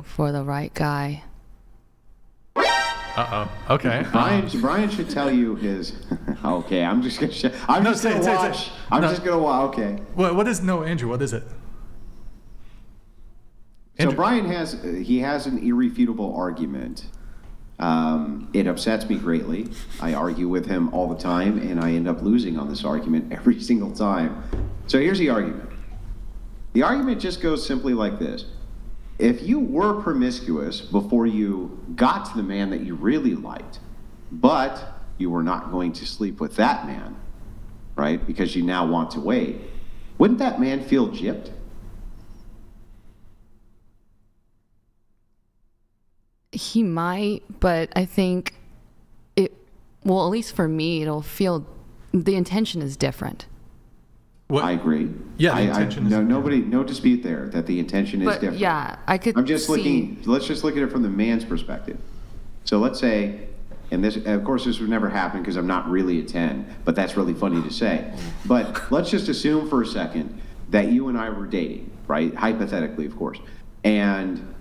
for the right guy. Okay. Brian should tell you his. Okay, I'm just gonna. Watch. I'm just gonna watch. Okay. What is Andrew? What is it? So Brian has an irrefutable argument. It upsets me greatly. I argue with him all the time, and I end up losing on this argument every single time. So here's the argument. The argument just goes simply like this. If you were promiscuous before you got to the man that you really liked, but you were not going to sleep with that man, right, because you now want to wait, wouldn't that man feel gypped? He might, but I think at least for me, it'll feel, the intention is different. What? I agree. Yeah, the intention is different. No dispute there that the intention is different. Yeah, let's just look at it from the man's perspective. So let's say, and this, of course, this would never happen because I'm not really a 10, but that's really funny to say. But let's just assume for a second that you and I were dating, right? Hypothetically, of course. And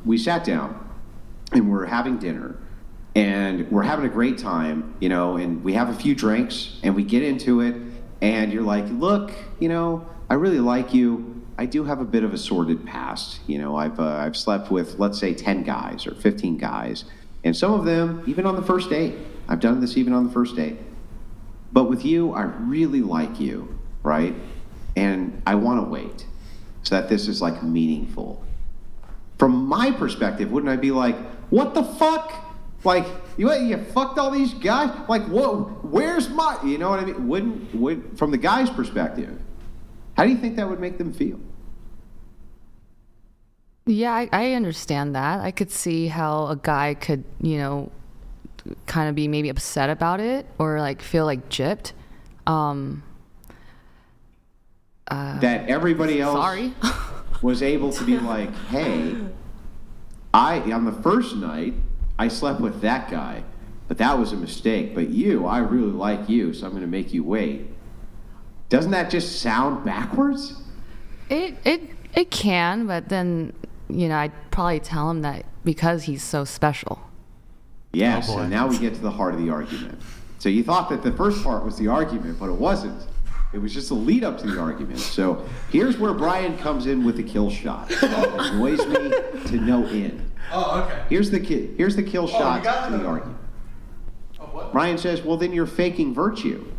we sat down and we're having dinner and we're having a great time, and we have a few drinks and we get into it. And you're like, look, I really like you. I do have a bit of a sordid past. I've slept with, let's say, 10 guys or 15 guys. And some of them, even on the first date. I've done this even on the first date. But with you, I really like you, right? And I want to wait so that this is, like, meaningful. From my perspective, wouldn't I be like, what the fuck? Like, you fucked all these guys? Like, what? Where's my... You know what I mean? Wouldn't from the guy's perspective, how do you think that would make them feel? Yeah, I understand that. I could see how a guy could, kind of be maybe upset about it or, like, feel, like, gypped. That everybody else was able to be like, hey, on the first night... I slept with that guy, but that was a mistake. But I really like you, so I'm going to make you wait. Doesn't that just sound backwards? It can, but then, I'd probably tell him that because he's so special. Yes, and now we get to the heart of the argument. So you thought that the first part was the argument, but it wasn't. It was just a lead up to the argument. So here's where Brian comes in with the kill shot. That annoys me to no end. Oh, okay. Here's the kill shot to the argument. Oh, what? Brian says, well, then you're faking virtue.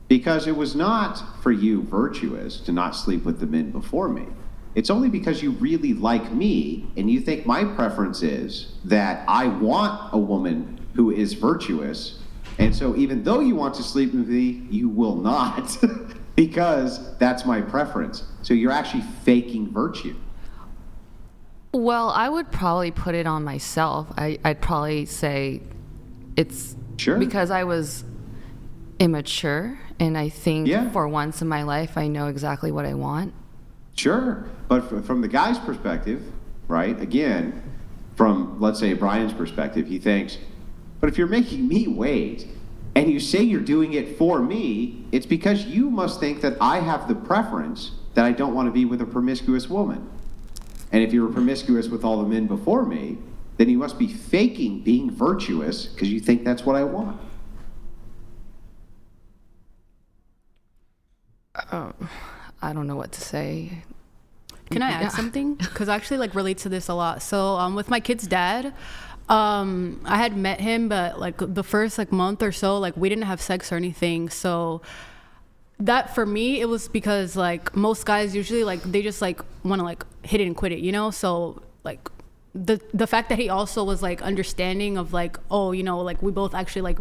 Because it was not for you virtuous to not sleep with the men before me. It's only because you really like me and you think my preference is that I want a woman who is virtuous. And so even though you want to sleep with me, you will not because that's my preference. So you're actually faking virtue. Well, I would probably put it on myself. I'd probably say it's because I was immature, and I think for once in my life, I know exactly what I want. Sure. But from the guy's perspective, right, again, from, let's say, Brian's perspective, he thinks, but if you're making me wait, and you say you're doing it for me, it's because you must think that I have the preference that I don't want to be with a promiscuous woman. And if you were promiscuous with all the men before me, then you must be faking being virtuous because you think that's what I want. I don't know what to say. Can I add something? Because I actually relate to this a lot. So with my kid's dad, I had met him, but the first month or so, we didn't have sex or anything. So that for me, it was because most guys usually they just want to hit it and quit it, So the fact that he also was understanding of we both actually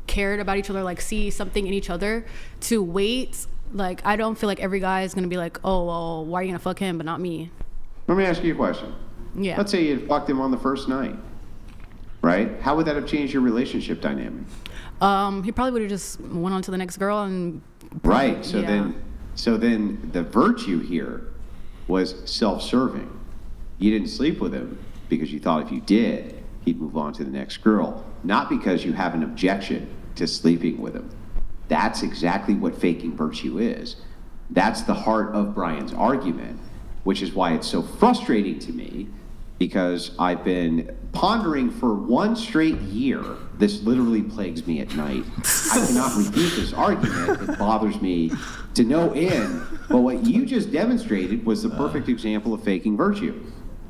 cared about each other, see something in each other to wait. I don't feel like every guy is gonna be oh, well, why are you gonna fuck him but not me? Let me ask you a question. Yeah. Let's say you had fucked him on the first night, right? How would that have changed your relationship dynamic? He probably would have just went on to the next girl and. Right. So then the virtue here was self-serving. You didn't sleep with him because you thought if you did, he'd move on to the next girl, not because you have an objection to sleeping with him. That's exactly what faking virtue is. That's the heart of Brian's argument. which is why it's so frustrating to me, because I've been pondering for one straight year. This literally plagues me at night. I cannot refute this argument. It bothers me to no end. But what you just demonstrated was the perfect example of faking virtue.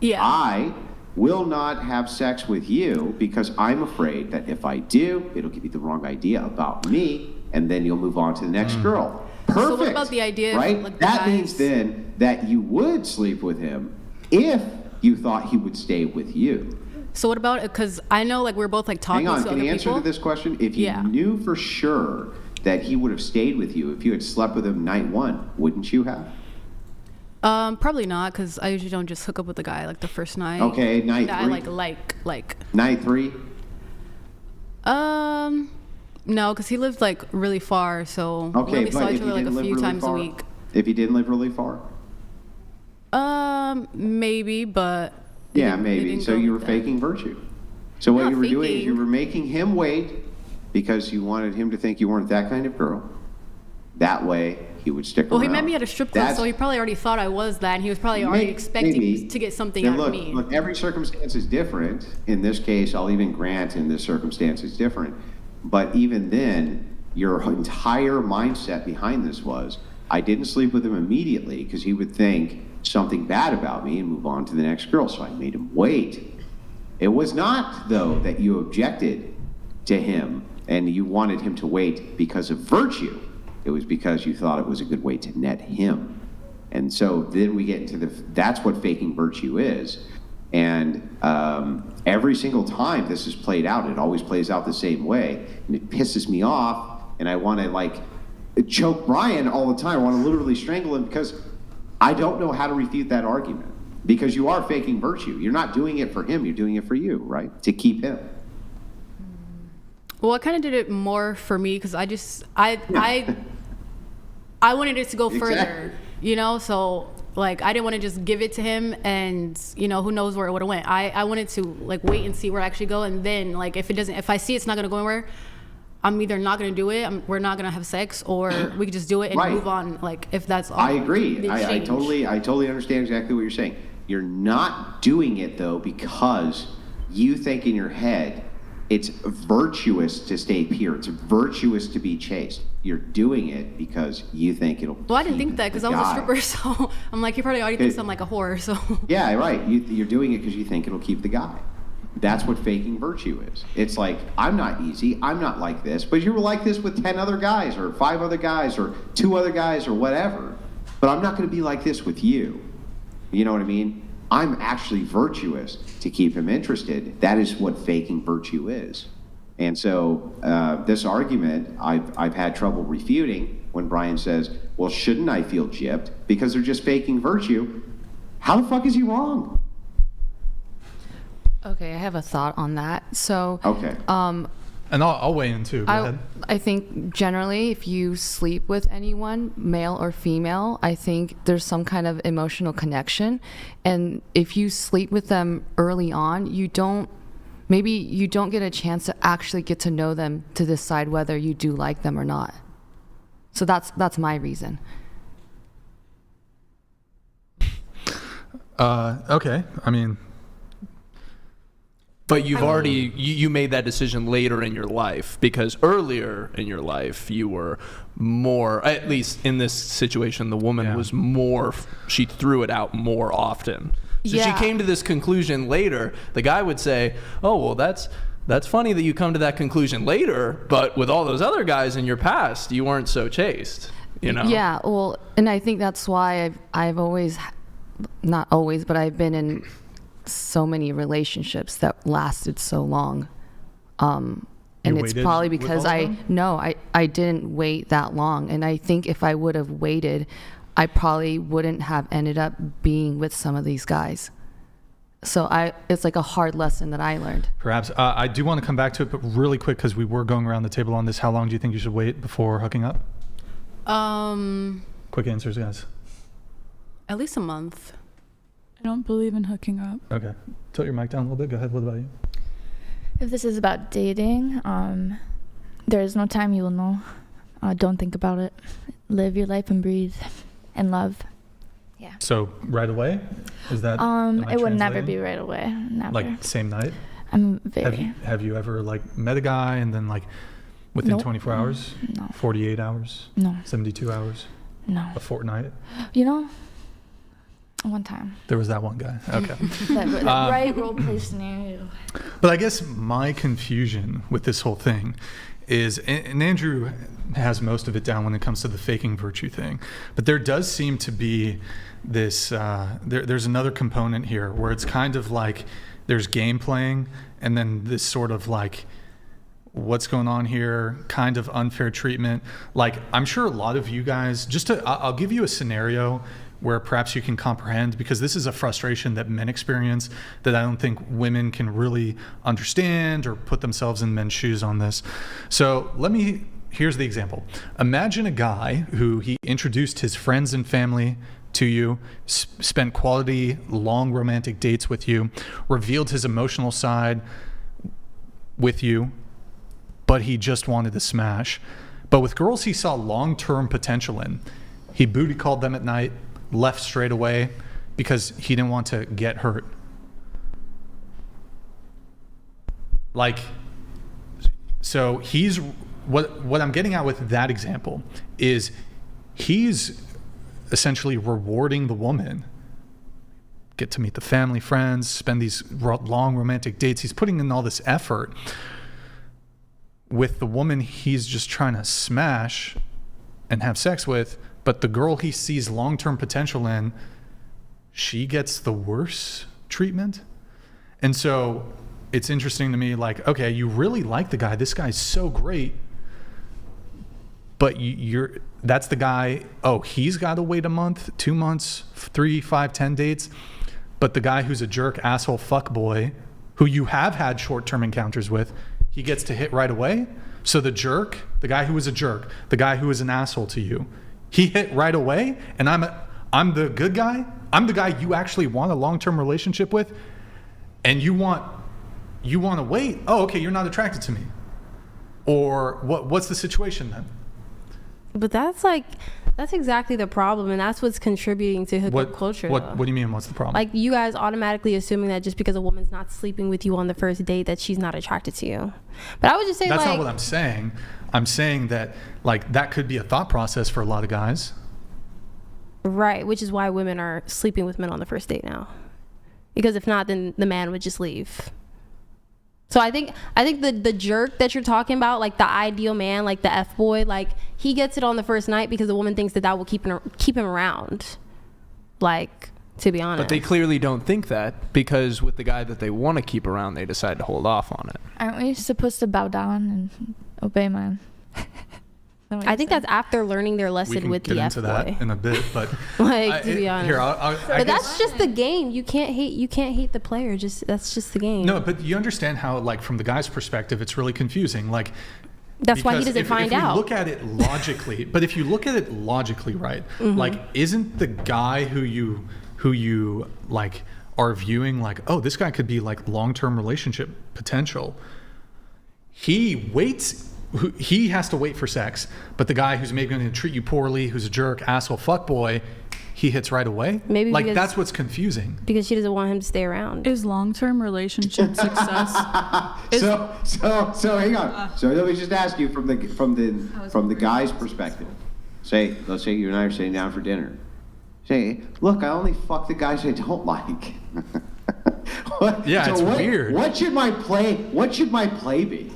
Yeah. I will not have sex with you because I'm afraid that if I do, it'll give you the wrong idea about me, and then you'll move on to the next girl. Perfect. So what about the idea, right? like, that means then that you would sleep with him if you thought he would stay with you. So what about, because I know like we're both like talking Hang on, to can other you answer people. to this question? If you knew for sure that he would have stayed with you if you had slept with him night one, wouldn't you have? Probably not, because I usually don't just hook up with the guy like the first night. Okay, night that three. I like. Night three? No, because he lived like really far, so we Okay, only saw but each if other he like didn't a live few really times a far? week. If he didn't live really far? Maybe, but Yeah, it maybe. didn't So go you were like that. faking virtue. So what Not you were doing is faking. you were making him wait because you wanted him to think you weren't that kind of girl. That way he would stick Well, around. he met me at a strip club, so he probably already thought I was that, and he was probably already expecting maybe. to get something Now out look, of me. Look, every circumstance is different. In this case, I'll even grant in this circumstance is different. But even then, your entire mindset behind this was, I didn't sleep with him immediately because he would think something bad about me and move on to the next girl, so I made him wait. It was not, though, that you objected to him and you wanted him to wait because of virtue. It was because you thought it was a good way to net him. And so then we get into that's what faking virtue is. And every single time this is played out, it always plays out the same way. And it pisses me off, and I want to like choke Brian all the time. I want to literally strangle him because I don't know how to refute that argument. Because you are faking virtue. You're not doing it for him, you're doing it for you, right? To keep him. Well, I kind of did it more for me because I wanted it to go further, you know? So, like, I didn't want to just give it to him and, you know, who knows where it would have went. I wanted to, like, wait and see where it actually go. And then, like, if I see it's not going to go anywhere, I'm either not going to do it, we're not going to have sex, or we could just do it and move on, like, if that's all. I agree. I totally understand exactly what you're saying. You're not doing it, though, because you think in your head it's virtuous to stay pure. It's virtuous to be chaste. You're doing it because you think it'll. Well, I didn't think that because I was a stripper, so I'm like, he probably already thinks I'm like a whore, so. Yeah, right. You're doing it because you think it'll keep the guy. That's what faking virtue is. It's like, I'm not easy. I'm not like this. But you were like this with 10 other guys or 5 other guys or 2 other guys or whatever. But I'm not going to be like this with you. You know what I mean? I'm actually virtuous to keep him interested. That is what faking virtue is. And so this argument, I've had trouble refuting when Brian says, well, shouldn't I feel gypped? Because they're just faking virtue. How the fuck is he wrong? Okay, I have a thought on that. So, okay. And I'll weigh in too. Go ahead. I think generally, if you sleep with anyone, male or female, I think there's some kind of emotional connection. And if you sleep with them early on, maybe you don't get a chance to actually get to know them to decide whether you do like them or not. So that's my reason. Okay. I mean, but you've already you made that decision later in your life, because earlier in your life you were more, at least in this situation, the woman was more, she threw it out more often. So she came to this conclusion later. The guy would say, oh, well, that's funny that you come to that conclusion later, but with all those other guys in your past, you weren't so chaste, you know? Yeah, well, and I think that's why I've always, not always, but I've been in so many relationships that lasted so long. And it's probably because I didn't wait that long. And I think if I would have waited, I probably wouldn't have ended up being with some of these guys. So it's like a hard lesson that I learned. Perhaps. I do want to come back to it, but really quick, because we were going around the table on this. How long do you think you should wait before hooking up? Quick answers, guys. At least a month. I don't believe in hooking up. Okay. Tilt your mic down a little bit. Go ahead. What about you? If this is about dating, there is no time you will know. Don't think about it. Live your life and breathe and love. Yeah. So right away? Is that? am I It would never translating? be right away. Never. Like same night? I'm very. Have you ever like met a guy and then like within Nope. 24 hours? No. 48 hours? No. 72 hours? No. A fortnight? You know, one time. There was that one guy. Okay. That right role play scenario. But I guess my confusion with this whole thing is, and Andrew has most of it down when it comes to the faking virtue thing, but there does seem to be this, there's another component here where it's kind of like there's game playing and then this sort of like, what's going on here, kind of unfair treatment. Like, I'm sure a lot of you guys, I'll give you a scenario where perhaps you can comprehend, because this is a frustration that men experience that I don't think women can really understand or put themselves in men's shoes on this. So here's the example. Imagine a guy who he introduced his friends and family to you, spent quality, long romantic dates with you, revealed his emotional side with you, but he just wanted to smash. But with girls he saw long-term potential in, he booty called them at night, left straight away because he didn't want to get hurt. Like, so he's, what I'm getting at with that example is he's essentially rewarding the woman. Get to meet the family, friends, spend these long romantic dates. He's putting in all this effort. With the woman he's just trying to smash and have sex with, but the girl he sees long-term potential in, she gets the worse treatment. And so it's interesting to me, like, okay, you really like the guy. This guy's so great. But that's the guy, he's got to wait a month, 2 months, 3, 5, 10 dates. But the guy who's a jerk, asshole, fuckboy, who you have had short-term encounters with, he gets to hit right away. So the jerk, the guy who was a jerk, the guy who was an asshole to you, he hit right away, and I'm the good guy. I'm the guy you actually want a long-term relationship with, and you want to wait. Oh, okay, you're not attracted to me. Or what's the situation then? But that's exactly the problem, and that's what's contributing to hookup culture. What do you mean? What's the problem? Like, you guys automatically assuming that just because a woman's not sleeping with you on the first date that she's not attracted to you. But I would just say that's not what I'm saying. I'm saying that like that could be a thought process for a lot of guys. Right, which is why women are sleeping with men on the first date now. Because if not, then the man would just leave. So I think the jerk that you're talking about, like the ideal man, like the F-boy, like he gets it on the first night because the woman thinks that will keep him around. Like, to be honest. But they clearly don't think that, because with the guy that they want to keep around, they decide to hold off on it. Aren't we supposed to bow down and obey man? I think that's after learning their lesson with the F-boy. We can get into that in a bit, but like, to be honest. Here, but that's just the game. You can't hate the player. That's just the game. No, but you understand how, like, from the guy's perspective, it's really confusing. Like, that's why he doesn't find out. If you look at it logically, but if you look at it logically, right? Mm-hmm. Like, isn't the guy who you like are viewing like, oh, this guy could be like long-term relationship potential? He has to wait for sex, but the guy who's maybe going to treat you poorly, who's a jerk, asshole, fuckboy, he hits right away. Maybe like that's what's confusing. Because she doesn't want him to stay around. Is long-term relationship success? So hang on. So let me just ask you from the guy's perspective. Let's say you and I are sitting down for dinner. Say, look, I only fuck the guys I don't like. It's weird. What should my play be?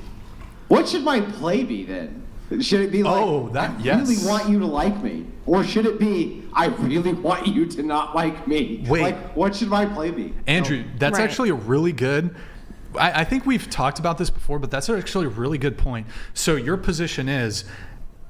What should my play be then? Should it be like, I really want you to like me? Or should it be, I really want you to not like me? Wait. Like, what should my play be? Andrew, that's actually a really good, I think we've talked about this before, but that's actually a really good point. So your position is,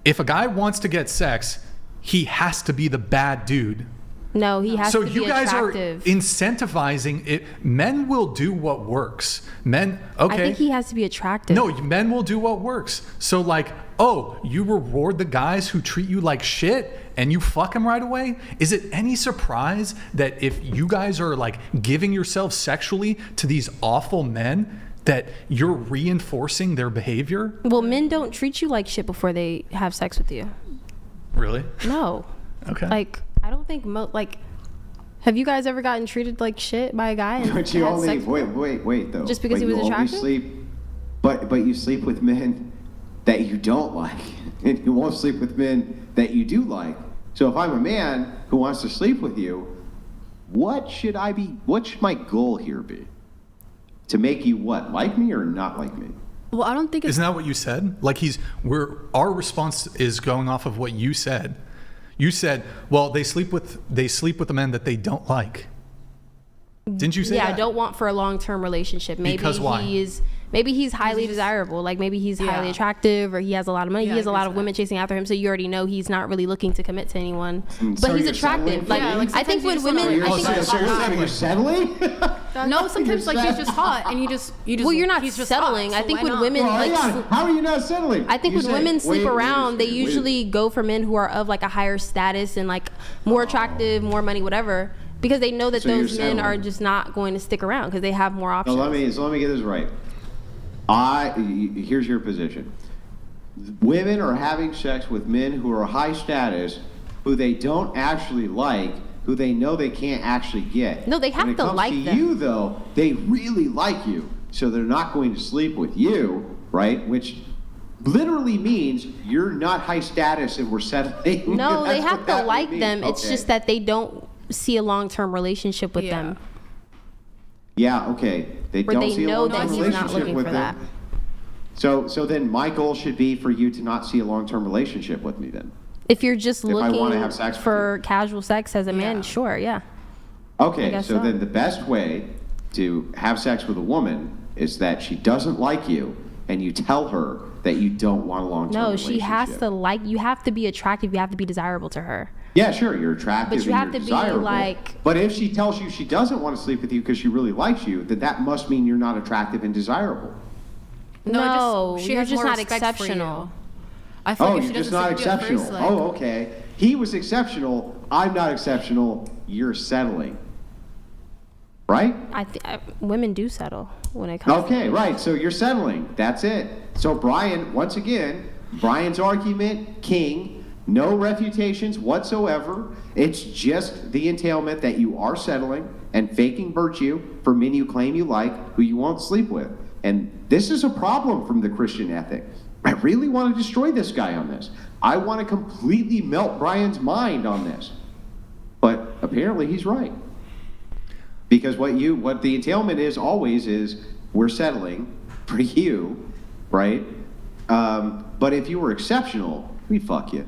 if a guy wants to get sex, he has to be the bad dude. No, he has to be attractive. So you guys are incentivizing it. Men will do what works. Okay. I think he has to be attractive. No, men will do what works. So like, you reward the guys who treat you like shit and you fuck them right away? Is it any surprise that if you guys are like giving yourselves sexually to these awful men, that you're reinforcing their behavior? Well, men don't treat you like shit before they have sex with you. Really? No. Okay. Like, I don't think Have you guys ever gotten treated like shit by a guy? And But you had only sex with him? wait though. Just because But he was you only attractive? But you sleep with men that you don't like, and you won't sleep with men that you do like. So if I'm a man who wants to sleep with you, what should my goal here be? To make you what? Like me or not like me? Well, I don't think it's Isn't that what you said? Like our response is going off of what you said. You said, well, they sleep with the men that they don't like. Didn't you say that? Yeah, I don't want for a long-term relationship. Maybe Because why? Maybe he's highly desirable. Like maybe he's highly attractive, or he has a lot of money. Yeah, he has a I lot guess of that. women chasing after him. So you already know he's not really looking to commit to anyone. But So he's you're settling attractive. for Like, me? I think when Sometimes women, you just I wanna think. So you're settling? no. Sometimes like he's just hot, and you just. Well, you're not he's just settling. hot, I so think why when not? women Well, like. hang on. How are you not settling? I think You when say, women sleep wait, around, they wait. usually go for men who are of like a higher status and like more attractive, more money, whatever, because they know that So you're those men are settling. just not going to stick around because they have more So options. let me get this right. Here's your position. Women are having sex with men who are high status, who they don't actually like, who they know they can't actually get. No, they have when it to comes like to them. you, though, they really like you, so they're not going to sleep with you, right? Which literally means you're not high status and we're settling. No, they That's have what to that would like mean. them. It's Okay. just that they don't see a long-term relationship with Yeah. them. Yeah, okay. They Where don't they see a know long-term that he's not relationship looking with for them. So then my goal should be for you to not see a long-term relationship with me then. If you're just If I wanna looking have sex with for casual sex as a man, Yeah. sure, yeah. Okay, guess so so. then the best way to have sex with a woman is that she doesn't like you and you tell her that you don't want a long-term No, relationship. she has to like you. Have to be attractive. You have to be desirable to her. Yeah, sure, you're attractive But you and have you're to be, desirable. like- But if she tells you she doesn't want to sleep with you because she really likes you, then that must mean you're not attractive and desirable. No, she you're has just more not respect for exceptional. you. I feel Oh, like if you're she just doesn't not sleep with you at exceptional. first, like, Oh, okay. He was exceptional. I'm not exceptional. You're settling. Right? Women do settle when it comes. Okay, right. So you're settling. That's it. So Brian, once again, Brian's argument, king, no refutations whatsoever. It's just the entailment that you are settling and faking virtue for men you claim you like, who you won't sleep with. And this is a problem from the Christian ethic. I really want to destroy this guy on this. I want to completely melt Brian's mind on this. But apparently he's right. Because what the entailment is always is we're settling for you, right? But if you were exceptional, we'd fuck you.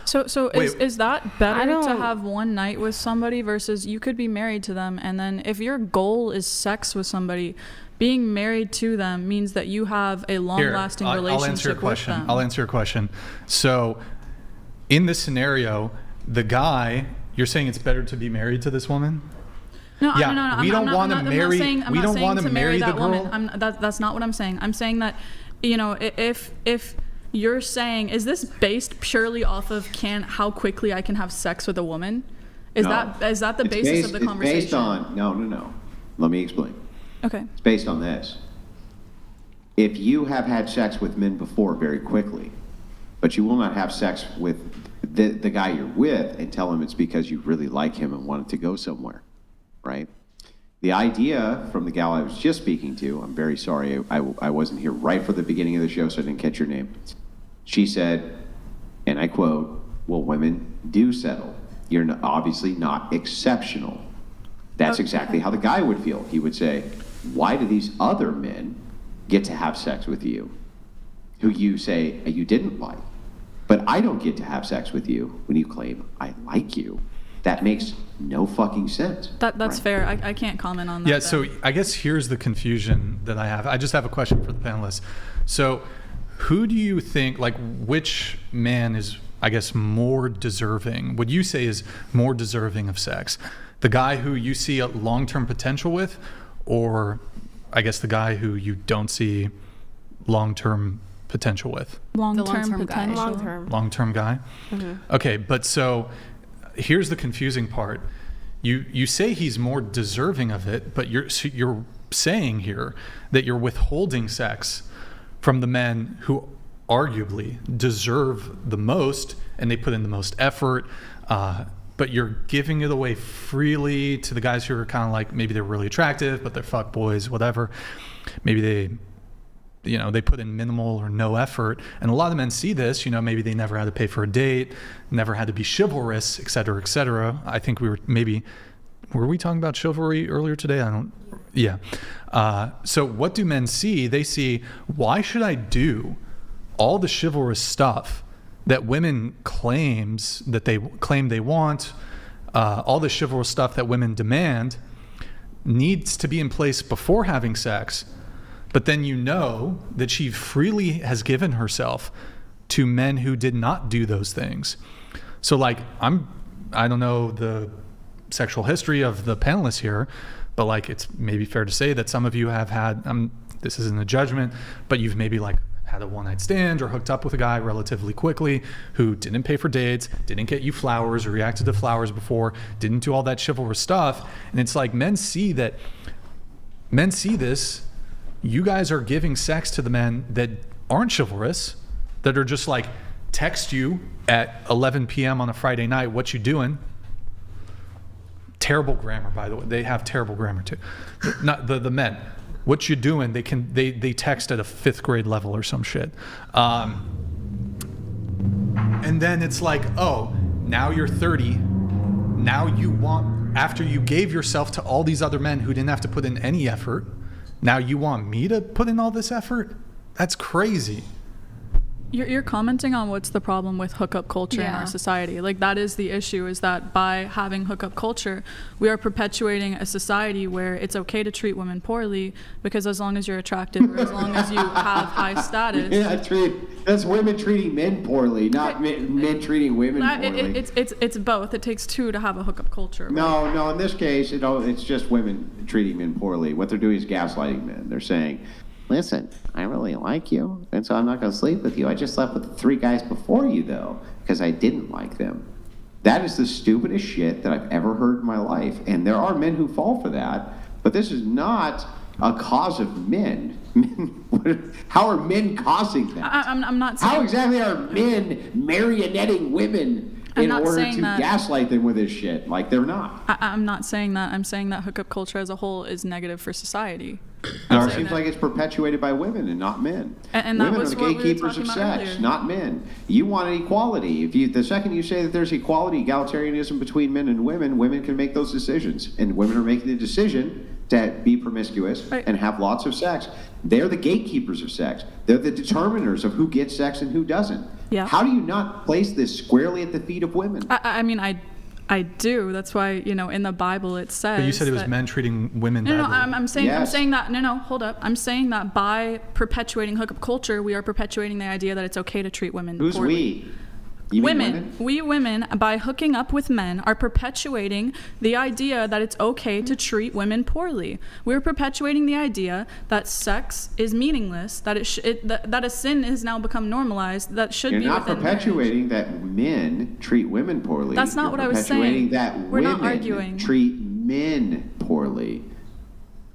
So Wait. is that better I don't- to have one night with somebody versus you could be married to them, and then if your goal is sex with somebody, being married to them means that you have a long-lasting relationship I'll answer your with question. them. I'll answer your question. So, in this scenario, the guy, you're saying it's better to be married to this woman? No, Yeah, no. we don't wanna marry- we don't wanna marry the that woman. girl. That's not what I'm saying. I'm saying that, you know, if you're saying, is this based purely off of how quickly I can have sex with a woman? Is No. that the It's basis of the It's conversation? based on, no. Let me explain. Okay. It's based on this. If you have had sex with men before very quickly, but you will not have sex with the guy you're with and tell him it's because you really like him and wanted to go somewhere, right? The idea from the gal I was just speaking to, I'm very sorry, I wasn't here right for the beginning of the show, so I didn't catch your name. She said, and I quote, well, women do settle. You're obviously not exceptional. That's exactly how the guy would feel. He would say, why do these other men get to have sex with you who you say you didn't like? But I don't get to have sex with you when you claim I like you. That makes no fucking sense. That's right? fair. I can't comment on that. Yeah, then. so I guess here's the confusion that I have. I just have a question for the panelists. So, who do you think, like, which man is, I guess, more deserving? Would you say is more deserving of sex? The guy who you see a long-term potential with, or I guess the guy who you don't see long-term potential with? long-term long-term guy. potential. Long term. Long-term guy? Okay, but so here's the confusing part. You say he's more deserving of it, but you're saying here that you're withholding sex from the men who arguably deserve the most and they put in the most effort, but but you're giving it away freely to the guys who are kind of like, maybe they're really attractive, but they're fuck boys, whatever. Maybe they put in minimal or no effort. And a lot of men see this, maybe they never had to pay for a date, never had to be chivalrous, et cetera, et cetera. I think were we talking about chivalry earlier today? Yeah. So what do men see? They see, why should I do all the chivalrous stuff that women claim they want, all the chivalrous stuff that women demand needs to be in place before having sex, but then that she freely has given herself to men who did not do those things. So like, I don't know the sexual history of the panelists here, but like, it's maybe fair to say that some of you have had, this isn't a judgment, but you've maybe like had a one-night stand or hooked up with a guy relatively quickly who didn't pay for dates, didn't get you flowers or reacted to flowers before, didn't do all that chivalrous stuff. And it's like, men see this, you guys are giving sex to the men that aren't chivalrous, that are just like, text you at 11 p.m. on a Friday night, what you doing? Terrible grammar, by the way. They have terrible grammar too. Not the men. What you doing? They text at a 5th grade level or some shit. And then it's like, oh, now you're 30. Now you want, after you gave yourself to all these other men who didn't have to put in any effort, now you want me to put in all this effort? That's crazy. You're commenting on what's the problem with hookup culture in our society. Like, that is the issue, is that by having hookup culture, we are perpetuating a society where it's okay to treat women poorly because as long as you're attractive or as long as you have high status. That's women treating men poorly, not men treating women poorly. It's both. It takes two to have a hookup culture. Right? No, in this case, it's just women treating men poorly. What they're doing is gaslighting men. They're saying, listen, I really like you, and so I'm not going to sleep with you. I just slept with the 3 guys before you, though, because I didn't like them. That is the stupidest shit that I've ever heard in my life, and there are men who fall for that, but this is not a cause of men. How are men causing that? I'm not saying... How exactly are men marionetting women in order to gaslight them with this shit? Like, they're not. I'm not saying that. I'm saying that hookup culture as a whole is negative for society. It seems like it's perpetuated by women and not men. And women was are the gatekeepers of sex, earlier. Not men. You want equality. The second you say that there's equality, egalitarianism between men and women can make those decisions. And women are making the decision to be promiscuous and have lots of sex. They're the gatekeepers of sex. They're the determiners of who gets sex and who doesn't. Yeah. How do you not place this squarely at the feet of women? I mean, I do. That's why, in the Bible it says. But you said it was men treating women badly. No, I'm saying that. No, hold up. I'm saying that by perpetuating hookup culture, we are perpetuating the idea that it's okay to treat women Who's poorly. we? You women. We women, by hooking up with men, are perpetuating the idea that it's okay to treat women poorly. We're perpetuating the idea that sex is meaningless, that that a sin has now become normalized, that should be within marriage. You're not perpetuating that men treat women poorly. That's not what I was saying. Perpetuating that We're not women arguing. treat men poorly.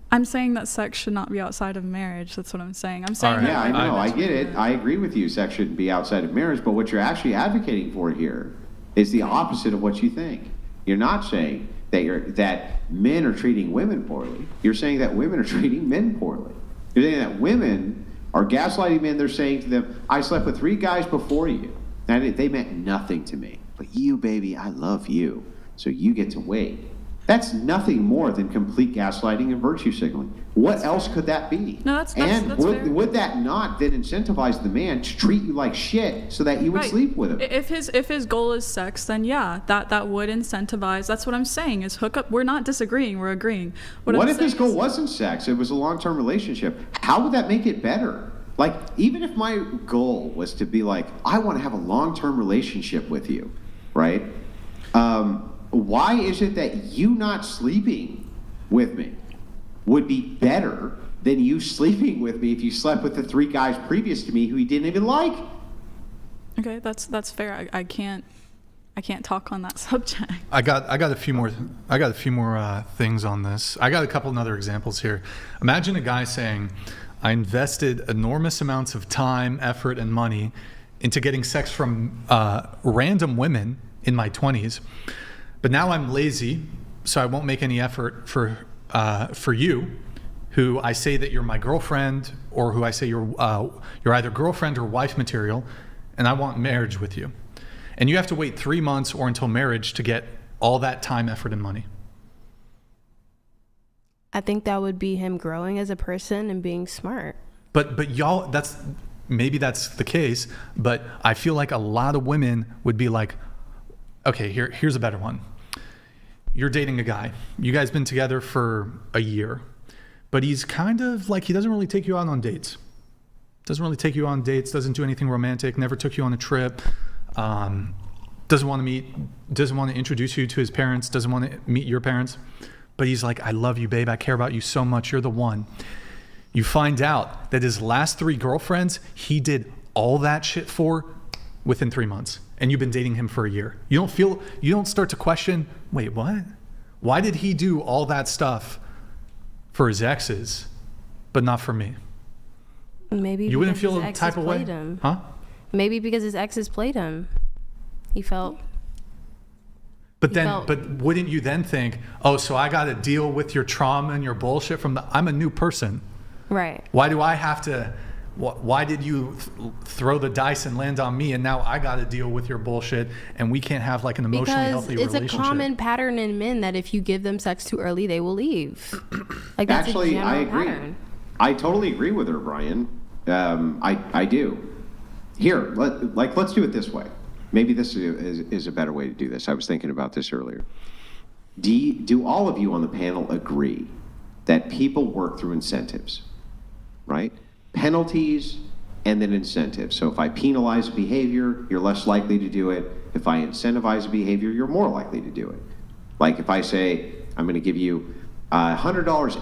I'm saying that sex should not be outside of marriage. That's what I'm saying. I'm saying. Yeah, I know. I get it. I agree with you. Sex shouldn't be outside of marriage. But what you're actually advocating for here is the opposite of what you think. You're not saying that men are treating women poorly. You're saying that women are treating men poorly. You're saying that women are gaslighting men. They're saying to them, I slept with 3 guys before you. And they meant nothing to me. But you, baby, I love you. So you get to wait. That's nothing more than complete gaslighting and virtue signaling. What else could that be? No, that's fair. Would that not then incentivize the man to treat you like shit so that you would sleep with him? If his goal is sex, then yeah, that would incentivize. That's what I'm saying is hookup. We're not disagreeing. We're agreeing. What if his goal wasn't sex? It was a long-term relationship. How would that make it better? Like, even if my goal was to be like, I want to have a long-term relationship with you, right? Why is it that you not sleeping with me would be better than you sleeping with me if you slept with the 3 guys previous to me who you didn't even like? Okay, that's fair. I can't talk on that subject. I got a few more things on this. I got a couple other examples here. Imagine a guy saying, I invested enormous amounts of time, effort, and money into getting sex from random women in my 20s. But now I'm lazy, so I won't make any effort for you, who I say that you're my girlfriend, or who I say you're either girlfriend or wife material, and I want marriage with you. And you have to wait 3 months or until marriage to get all that time, effort, and money. I think that would be him growing as a person and being smart. But y'all, maybe that's the case, but I feel like a lot of women would be like, okay, here's a better one. You're dating a guy. You guys been together for a year, but he's kind of like, he doesn't really take you out on dates. Doesn't do anything romantic, never took you on a trip, doesn't want to introduce you to his parents, doesn't want to meet your parents. But he's like, I love you, babe. I care about you so much. You're the one. You find out that his last 3 girlfriends, he did all that shit for within 3 months. And you've been dating him for a year. You don't start to question, wait, what? Why did he do all that stuff for his exes, but not for me? Maybe you wouldn't feel a type of way? Huh? Maybe because his exes played him. He felt... But wouldn't you then think, oh, so I got to deal with your trauma and your bullshit I'm a new person. Right. Why do I have to, why did you throw the dice and land on me, and now I got to deal with your bullshit, and we can't have like an emotionally healthy relationship? It's a common pattern in men that if you give them sex too early, they will leave. Like that's Actually, a general I agree. pattern. I totally agree with her, Brian. I do. Here, let's do it this way. Maybe this is a better way to do this. I was thinking about this earlier. Do all of you on the panel agree that people work through incentives, right? Penalties and then incentives. So if I penalize a behavior, you're less likely to do it. If I incentivize a behavior, you're more likely to do it. Like if I say, I'm going to give you $100